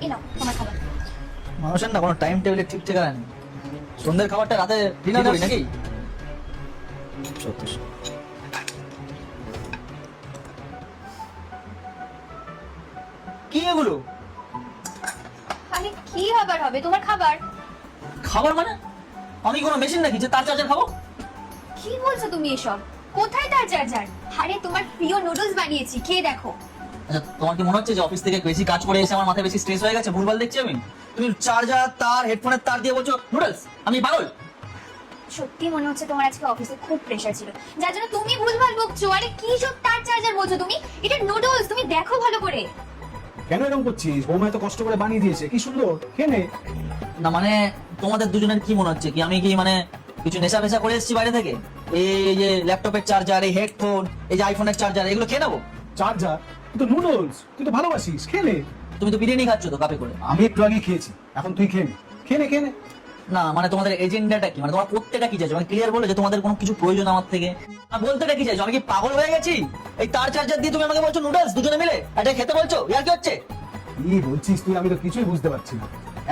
এই নাও তোমার খাবার। মানুষের না কোনো টাইম টেবিলে ঠিক ঠিকানা নেই। সন্ধ্যের খাবারটা রাতে ডিনার করি নাকি? সত্যি। কি এগুলো? আরে কি খাবার হবে তোমার খাবার? খাবার মানে আমি কোনো মেশিন নাকি যে তার চার্জার খাবো? কি বলছো তুমি এসব? কোথায় তার চার্জার? আরে তোমার প্রিয় নুডলস বানিয়েছি, খেয়ে দেখো। আচ্ছা তোমার কি মনে হচ্ছে যে অফিস থেকে বেশি কাজ করে এসে আমার মাথায় বেশি স্ট্রেস হয়ে গেছে, ভুলভাল দেখছি আমি? তুমি চার্জার তার হেডফোনের তার দিয়ে বলছো নুডলস? আমি পাগল? সত্যি মনে হচ্ছে তোমার আজকে অফিসে খুব প্রেসার ছিল, যার জন্য তুমি ভুলভাল বকছো। আরে কি সব তার চার্জার বলছো তুমি? এটা নুডলস, তুমি দেখো ভালো করে। কেন এরকম করছিস? বৌমা এত কষ্ট করে বানিয়ে দিয়েছে, কি সুন্দর, খেয়ে নে। না মানে তোমাদের দুজনের কি মনে হচ্ছে কি আমি কি মানে কিছু নেশা ফেশা করে এসেছি বাইরে থেকে? এই যে ল্যাপটপের চার্জার, এই হেডফোন, এই যে আইফোনের চার্জার, এগুলো খেয়ে নেবো? চার্জার? তুই তো নুডলস, তুই তো ভালোবাসিস, খেয়ে নে। তুমি তো বিরিয়ানি খাচ্ছ তো কাপে করে। আমি একটু আগে খেয়েছি, এখন তুই খেয়ে নে, খেয়ে নে, খেয়ে নে। না মানে তোমাদের এজেন্ডাটা কি? মানে তোমার প্রত্যেকটা কি চাইছো? মানে ক্লিয়ার বলো যে তোমাদের কোনো কিছু প্রয়োজন আমার থেকে। আর বলতেটা কি চাইছো? আমি কি পাগল হয়ে গেছি? এই তার চার্জার দিয়ে তুমি আমাকে বলছো নুডলস দুজনে মিলে এটা খেতে বলছো? ইয়ার কি হচ্ছে? কি বলছিস তুই? আমি তো কিছুই বুঝতে পারছি না।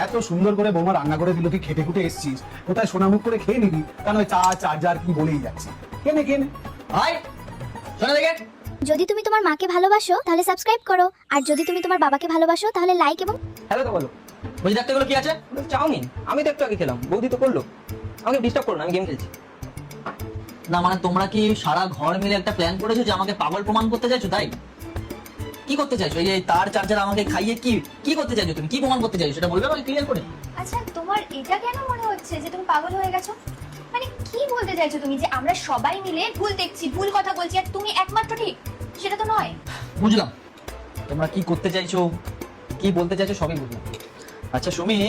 এত সুন্দর করে বৌমা রান্না করে দিল, তুই খেটে খুটে এসছিস, কোথায় সোনামুখ করে খেয়ে নিবি, কারণ ওই চার্জার কি বলেই যাচ্ছে। খেয়ে নে, খেয়ে নে। ভাই শোনা দেখে, যদি তুমি তোমার মাকে ভালোবাসো তাহলে সাবস্ক্রাইব করো, আর যদি তুমি তোমার বাবাকে ভালোবাসো তাহলে লাইক এবং হ্যালো তো বলো। বুঝে দেখতে এগুলো কি আছে? চাউমিন আমি তো একটু আগে খেলাম, বৌদি তো করলো। আমাকে ডিস্টার্ব করো না, আমি গেম খেলছি। না মানে তোমরা কি সারা ঘর মিলে একটা প্ল্যান করেছো যে আমাকে পাগল প্রমাণ করতে চাইছো? তাই কি করতে চাইছো? এই যে তার চার্জার আমাকে খাইয়ে কি কি করতে চাইছো? তুমি কি প্রমাণ করতে চাইছো সেটা বলবে আমাকে ক্লিয়ার করে। আচ্ছা তোমার এটা কেন মনে হচ্ছে যে তুমি পাগল হয়ে গেছো? মানে কি বলতে চাইছো তুমি যে আমরা সবাই মিলে ভুল দেখছি, ভুল কথা বলছি, আর তুমি একমাত্র ঠিক? সেটা তো নয়। বুঝলাম তোমরা কি করতে চাইছো, কি বলতে চাইছো সবই বুঝলাম। আচ্ছা সুমি,